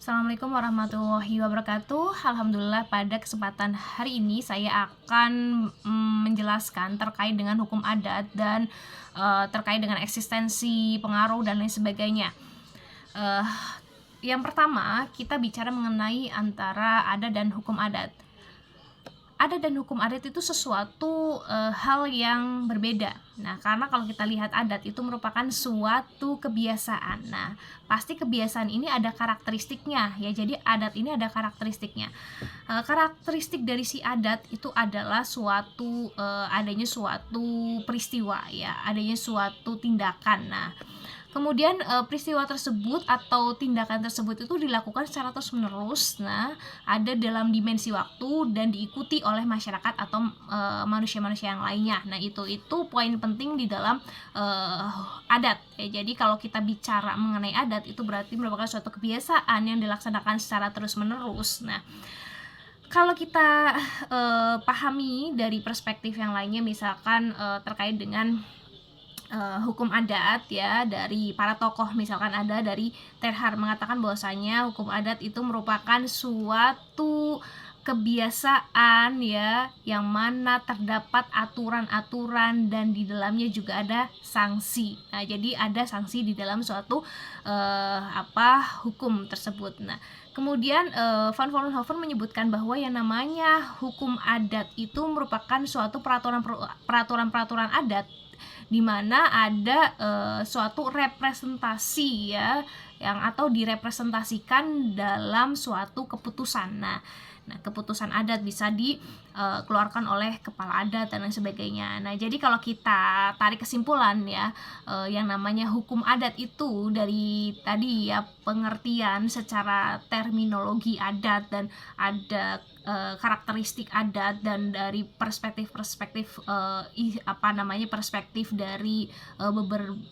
Assalamualaikum warahmatullahi wabarakatuh. Alhamdulillah pada kesempatan hari ini saya akan menjelaskan terkait dengan hukum adat dan terkait dengan eksistensi, pengaruh dan lain sebagainya. Eh, yang pertama kita bicara mengenai antara adat dan hukum adat. Adat dan hukum adat itu sesuatu hal yang berbeda. Nah, karena kalau kita lihat adat itu merupakan suatu kebiasaan. Nah, pasti kebiasaan ini ada karakteristiknya ya. Jadi adat ini ada karakteristiknya. Karakteristik dari si adat itu adalah adanya suatu peristiwa ya, adanya suatu tindakan. Nah, kemudian peristiwa tersebut atau tindakan tersebut itu dilakukan secara terus-menerus. Nah, ada dalam dimensi waktu dan diikuti oleh masyarakat atau manusia-manusia yang lainnya. Nah, itu poin penting di dalam adat. Ya, jadi kalau kita bicara mengenai adat itu berarti merupakan suatu kebiasaan yang dilaksanakan secara terus-menerus. Nah, kalau kita pahami dari perspektif yang lainnya, misalkan terkait dengan hukum adat ya, dari para tokoh, misalkan ada dari Terhar mengatakan bahwasanya hukum adat itu merupakan suatu kebiasaan ya, yang mana terdapat aturan-aturan dan di dalamnya juga ada sanksi. Nah, jadi ada sanksi di dalam suatu hukum tersebut. Nah, kemudian Van Vollenhoven menyebutkan bahwa yang namanya hukum adat itu merupakan suatu peraturan-peraturan adat di mana ada suatu representasi ya, yang atau direpresentasikan dalam suatu keputusan. Nah, keputusan adat bisa dikeluarkan oleh kepala adat dan lain sebagainya. Nah, jadi kalau kita tarik kesimpulan ya, yang namanya hukum adat itu dari tadi ya, pengertian secara terminologi adat dan ada karakteristik adat, dan dari perspektif dari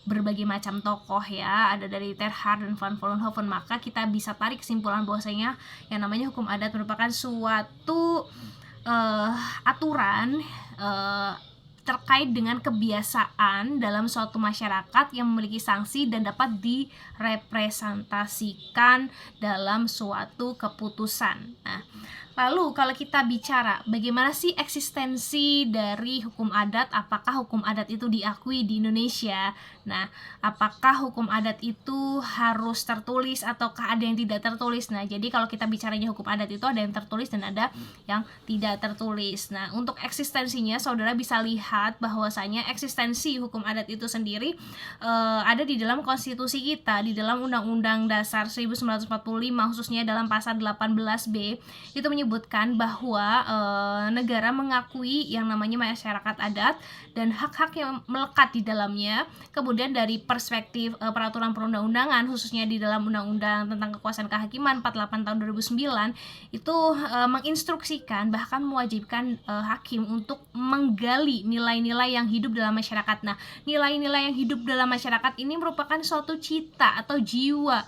berbagai macam tokoh ya, ada dari Terhar dan Van Vollenhoven, maka kita bisa tarik kesimpulan bahwasanya yang namanya hukum adat merupakan suatu aturan terkait dengan kebiasaan dalam suatu masyarakat yang memiliki sanksi dan dapat direpresentasikan dalam suatu keputusan. Nah, lalu kalau kita bicara bagaimana sih eksistensi dari hukum adat, apakah hukum adat itu diakui di Indonesia? Nah, apakah hukum adat itu harus tertulis ataukah ada yang tidak tertulis? Nah, jadi kalau kita bicaranya hukum adat itu ada yang tertulis dan ada yang tidak tertulis. Nah, untuk eksistensinya saudara bisa lihat bahwasanya eksistensi hukum adat itu sendiri ada di dalam konstitusi kita, di dalam Undang-Undang Dasar 1945, khususnya dalam pasal 18B itu menyebutkan bahwa negara mengakui yang namanya masyarakat adat dan hak-hak yang melekat di dalamnya. Kemudian dari perspektif peraturan perundang-undangan, khususnya di dalam Undang-Undang tentang Kekuasaan Kehakiman 48 tahun 2009 itu menginstruksikan bahkan mewajibkan hakim untuk menggali nilai-nilai yang hidup dalam masyarakat. Nah, nilai-nilai yang hidup dalam masyarakat ini merupakan suatu cita atau jiwa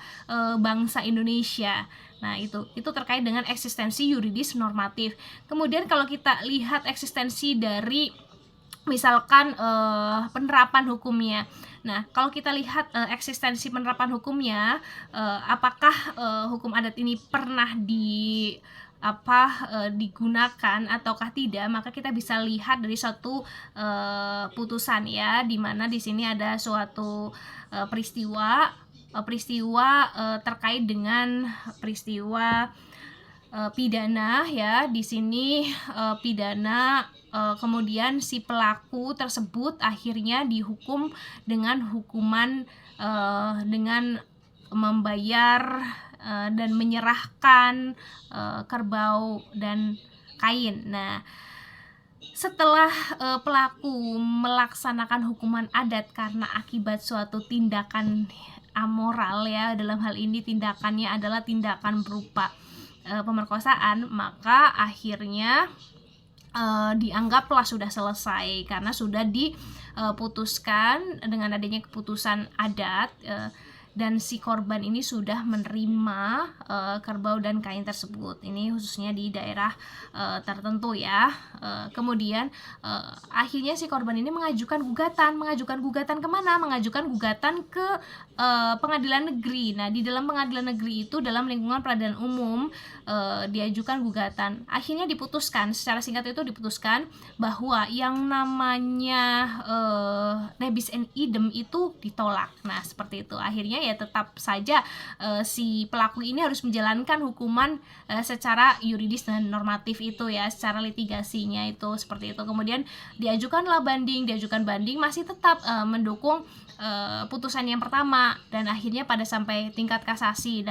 bangsa Indonesia. Nah, itu terkait dengan eksistensi yuridis normatif. Kemudian kalau kita lihat eksistensi dari misalkan penerapan hukumnya. Nah, kalau kita lihat eksistensi penerapan hukumnya, apakah hukum adat ini pernah digunakan ataukah tidak, maka kita bisa lihat dari suatu putusan ya, di mana di sini ada suatu peristiwa terkait dengan peristiwa pidana ya. Di sini pidana, kemudian si pelaku tersebut akhirnya dihukum dengan hukuman dengan membayar dan menyerahkan kerbau dan kain. Nah, setelah pelaku melaksanakan hukuman adat karena akibat suatu tindakan amoral ya, dalam hal ini tindakannya adalah tindakan berupa pemerkosaan, maka akhirnya dianggaplah sudah selesai karena sudah diputuskan dengan adanya keputusan adat. dan si korban ini sudah menerima kerbau dan kain tersebut. Ini khususnya di daerah tertentu ya. Kemudian akhirnya si korban ini mengajukan gugatan kemana? Mengajukan gugatan ke pengadilan negeri. Nah, di dalam pengadilan negeri itu dalam lingkungan peradilan umum diajukan gugatan. Akhirnya diputuskan, secara singkat itu diputuskan bahwa yang namanya nebis in idem itu ditolak. Nah, seperti itu. Akhirnya ya tetap saja si pelaku ini harus menjalankan hukuman secara yuridis dan normatif itu ya, secara litigasinya itu seperti itu. Kemudian diajukan banding masih tetap mendukung putusan yang pertama, dan akhirnya pada sampai tingkat kasasi.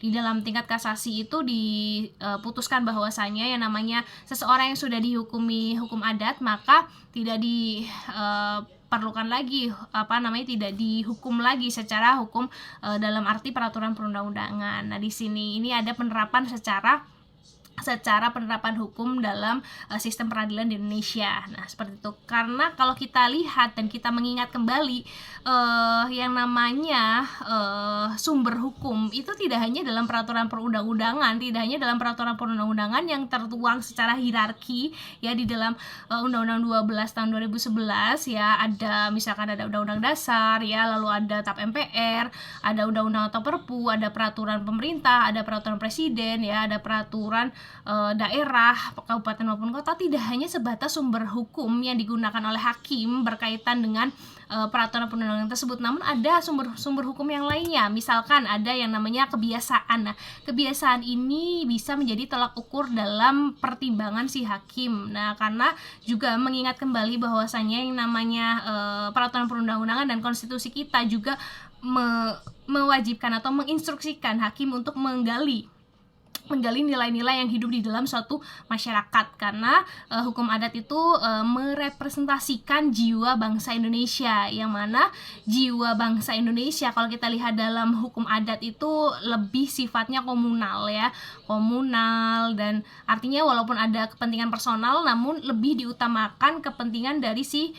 Di dalam tingkat kasasi itu diputuskan bahwasanya yang namanya seseorang yang sudah dihukumi hukum adat maka tidak diperlukan lagi tidak dihukum lagi secara hukum dalam arti peraturan perundang-undangan. Nah, di sini ini ada penerapan secara penerapan hukum dalam sistem peradilan di Indonesia. Nah, seperti itu. Karena kalau kita lihat dan kita mengingat kembali yang namanya sumber hukum itu tidak hanya dalam peraturan perundang-undangan, yang tertuang secara hierarki ya di dalam Undang-Undang 12 tahun 2011 ya, ada misalkan ada Undang-Undang Dasar ya, lalu ada TAP MPR, ada Undang-Undang atau Perpu, ada peraturan pemerintah, ada peraturan presiden ya, ada peraturan daerah, kabupaten maupun kota. Tidak hanya sebatas sumber hukum yang digunakan oleh hakim berkaitan dengan peraturan perundang-undangan tersebut, namun ada sumber hukum yang lainnya. Misalkan ada yang namanya kebiasaan. Nah, kebiasaan ini bisa menjadi tolak ukur dalam pertimbangan si hakim. Nah, karena juga mengingat kembali bahwasanya yang namanya peraturan perundang-undangan dan konstitusi kita juga mewajibkan atau menginstruksikan hakim untuk menggali nilai-nilai yang hidup di dalam suatu masyarakat, karena hukum adat itu merepresentasikan jiwa bangsa Indonesia, yang mana jiwa bangsa Indonesia kalau kita lihat dalam hukum adat itu lebih sifatnya komunal ya, dan artinya walaupun ada kepentingan personal namun lebih diutamakan kepentingan dari si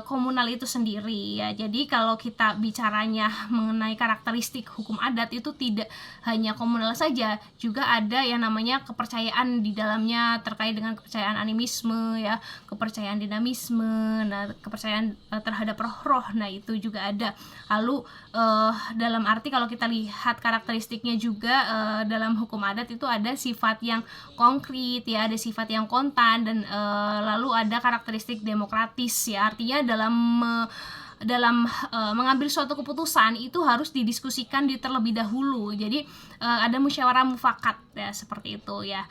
komunal itu sendiri ya. Jadi kalau kita bicaranya mengenai karakteristik hukum adat itu tidak hanya komunal saja, juga ada yang namanya kepercayaan di dalamnya terkait dengan kepercayaan animisme ya, kepercayaan dinamisme, nah kepercayaan terhadap roh-roh, nah itu juga ada. Lalu dalam arti kalau kita lihat karakteristiknya juga dalam hukum adat itu ada sifat yang konkret ya, ada sifat yang kontan, dan lalu ada karakteristik demokratis ya, artinya dalam mengambil suatu keputusan itu harus didiskusikan di terlebih dahulu. Jadi ada musyawarah mufakat ya, seperti itu ya.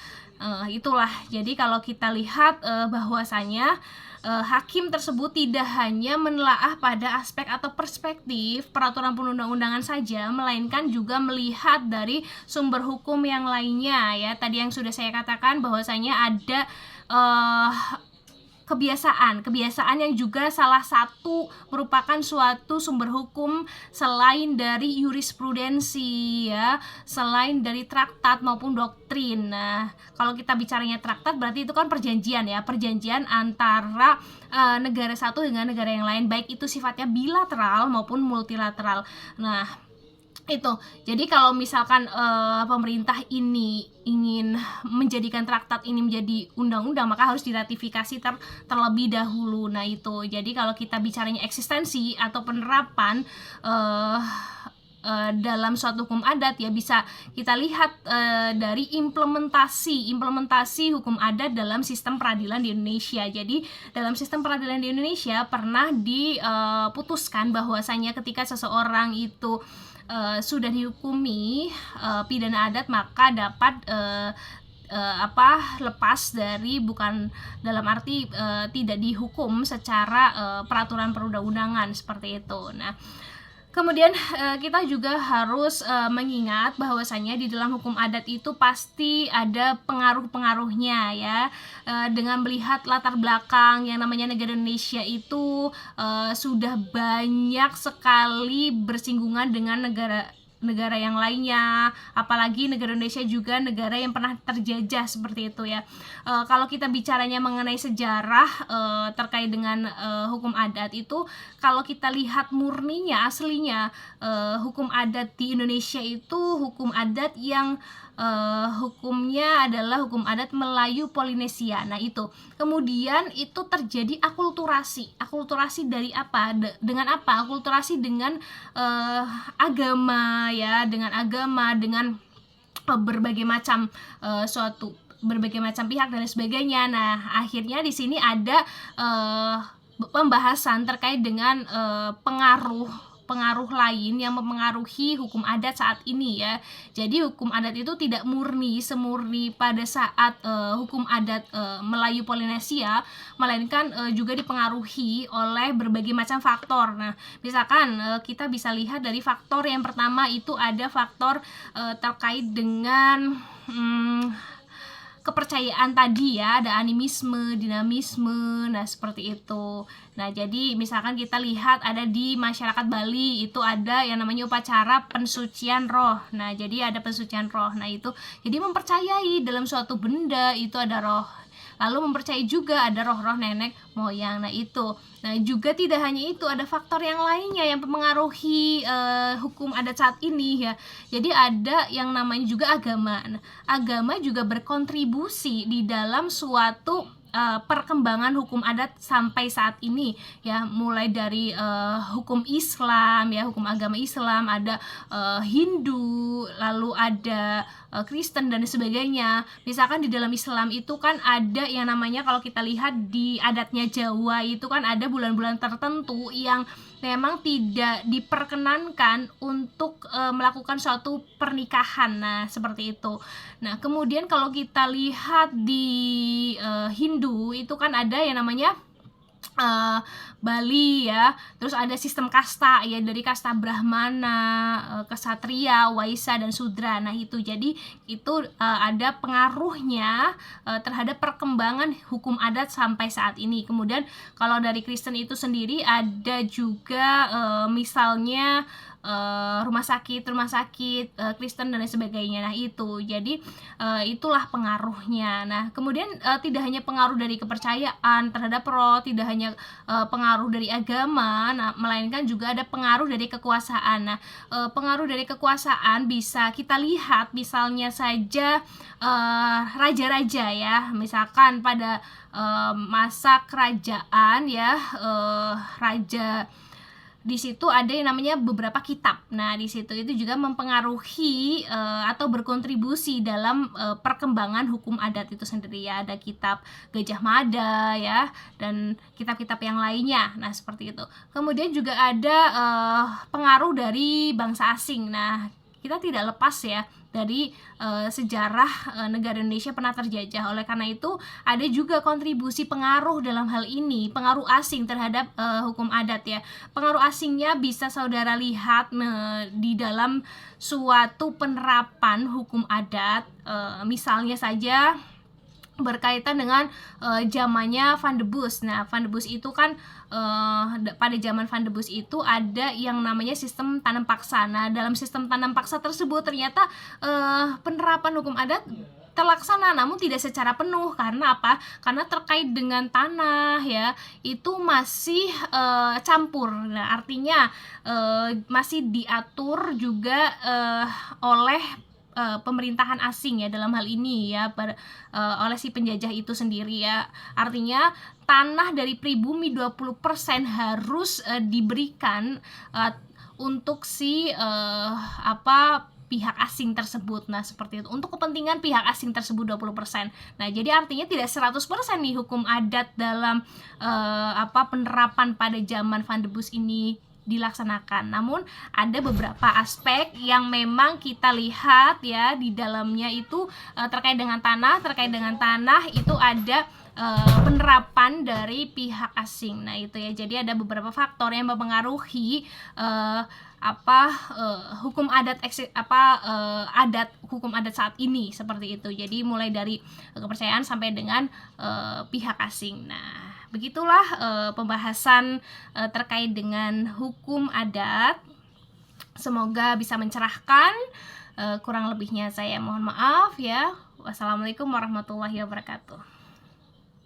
Itulah. Jadi kalau kita lihat bahwasanya hakim tersebut tidak hanya menelaah pada aspek atau perspektif peraturan perundang-undangan saja, melainkan juga melihat dari sumber hukum yang lainnya ya. Tadi yang sudah saya katakan bahwasanya ada kebiasaan yang juga salah satu merupakan suatu sumber hukum selain dari jurisprudensi ya, selain dari traktat maupun doktrin. Nah, kalau kita bicaranya traktat berarti itu kan perjanjian ya, perjanjian antara negara satu dengan negara yang lain, baik itu sifatnya bilateral maupun multilateral. Nah, itu. Jadi kalau misalkan pemerintah ini ingin menjadikan traktat ini menjadi undang-undang, maka harus diratifikasi terlebih dahulu. Nah, itu. Jadi kalau kita bicaranya eksistensi atau penerapan dalam suatu hukum adat ya, bisa kita lihat dari implementasi hukum adat dalam sistem peradilan di Indonesia. Jadi dalam sistem peradilan di Indonesia pernah diputuskan bahwasanya ketika seseorang itu sudah dihukumi pidana adat, maka dapat lepas dari, bukan dalam arti tidak dihukum secara peraturan perundang-undangan seperti itu. Nah, kemudian kita juga harus mengingat bahwasanya di dalam hukum adat itu pasti ada pengaruh-pengaruhnya ya, dengan melihat latar belakang yang namanya negara Indonesia itu sudah banyak sekali bersinggungan dengan negara negara yang lainnya, apalagi negara Indonesia juga negara yang pernah terjajah seperti itu ya. Kalau kita bicaranya mengenai sejarah terkait dengan hukum adat itu, kalau kita lihat murninya aslinya, hukum adat di Indonesia itu hukum adat yang hukumnya adalah hukum adat Melayu Polinesia. Nah itu kemudian itu terjadi akulturasi dari apa? Dengan apa? Akulturasi dengan agama ya, dengan berbagai macam berbagai macam pihak dan sebagainya. Nah akhirnya di sini ada pembahasan terkait dengan pengaruh lain yang mempengaruhi hukum adat saat ini ya. Jadi hukum adat itu tidak semurni pada saat hukum adat Melayu Polinesia, melainkan juga dipengaruhi oleh berbagai macam faktor. Nah, misalkan kita bisa lihat dari faktor yang pertama itu ada faktor terkait dengan kepercayaan tadi ya, ada animisme, dinamisme, nah seperti itu. Nah jadi misalkan kita lihat ada di masyarakat Bali itu ada yang namanya upacara pensucian roh. Nah jadi ada pensucian roh, nah itu jadi mempercayai dalam suatu benda itu ada roh, lalu mempercayai juga ada roh-roh nenek moyang. Nah itu, nah juga tidak hanya itu, ada faktor yang lainnya yang mempengaruhi hukum adat saat ini ya. Jadi ada yang namanya juga agama. Nah, agama juga berkontribusi di dalam suatu perkembangan hukum adat sampai saat ini ya, mulai dari hukum Islam ya, hukum agama Islam, ada Hindu, lalu ada Kristen dan sebagainya. Misalkan di dalam Islam itu kan ada yang namanya, kalau kita lihat di adatnya Jawa itu kan ada bulan-bulan tertentu yang memang tidak diperkenankan untuk melakukan suatu pernikahan. Nah, seperti itu. Nah, kemudian kalau kita lihat di Hindu itu kan ada yang namanya Bali ya, terus ada sistem kasta ya, dari kasta Brahmana, Ksatria, Waisya dan Sudra. Nah itu jadi itu ada pengaruhnya terhadap perkembangan hukum adat sampai saat ini. Kemudian kalau dari Kristen itu sendiri ada juga misalnya rumah sakit Kristen dan lain sebagainya. Nah itu jadi itulah pengaruhnya. Nah kemudian tidak hanya pengaruh dari kepercayaan terhadap roh, tidak hanya pengaruh dari agama, nah melainkan juga ada pengaruh dari kekuasaan. Nah pengaruh dari kekuasaan bisa kita lihat misalnya saja raja-raja ya, misalkan pada masa kerajaan ya, raja di situ ada yang namanya beberapa kitab. Nah, di situ itu juga mempengaruhi atau berkontribusi dalam perkembangan hukum adat itu sendiri ya. Ada kitab Gajah Mada ya, dan kitab-kitab yang lainnya. Nah, seperti itu. Kemudian juga ada pengaruh dari bangsa asing. Nah, kita tidak lepas ya dari sejarah negara Indonesia pernah terjajah. Oleh karena itu ada juga kontribusi pengaruh dalam hal ini, pengaruh asing terhadap hukum adat ya. Pengaruh asingnya bisa saudara lihat di dalam suatu penerapan hukum adat, misalnya saja berkaitan dengan zamannya Van de Bosch. Nah, Van de Bosch itu kan pada zaman Van de Bosch itu ada yang namanya sistem tanam paksa. Nah, dalam sistem tanam paksa tersebut ternyata penerapan hukum adat terlaksana, namun tidak secara penuh. Karena apa? Karena terkait dengan tanah ya, itu masih campur. Nah, artinya masih diatur juga oleh pemerintahan asing ya, dalam hal ini ya, oleh si penjajah itu sendiri ya. Artinya tanah dari pribumi 20% harus diberikan untuk si pihak asing tersebut. Nah, seperti itu. Untuk kepentingan pihak asing tersebut 20%. Nah, jadi artinya tidak 100% nih hukum adat dalam penerapan pada zaman Van de Bosch ini dilaksanakan. Namun ada beberapa aspek yang memang kita lihat ya di dalamnya itu terkait dengan tanah itu ada penerapan dari pihak asing. Nah, itu ya. Jadi ada beberapa faktor yang mempengaruhi hukum adat hukum adat saat ini seperti itu. Jadi mulai dari kepercayaan sampai dengan pihak asing. Nah, begitulah pembahasan terkait dengan hukum adat Semoga bisa mencerahkan. Kurang lebihnya saya mohon maaf ya. Wassalamualaikum warahmatullahi wabarakatuh.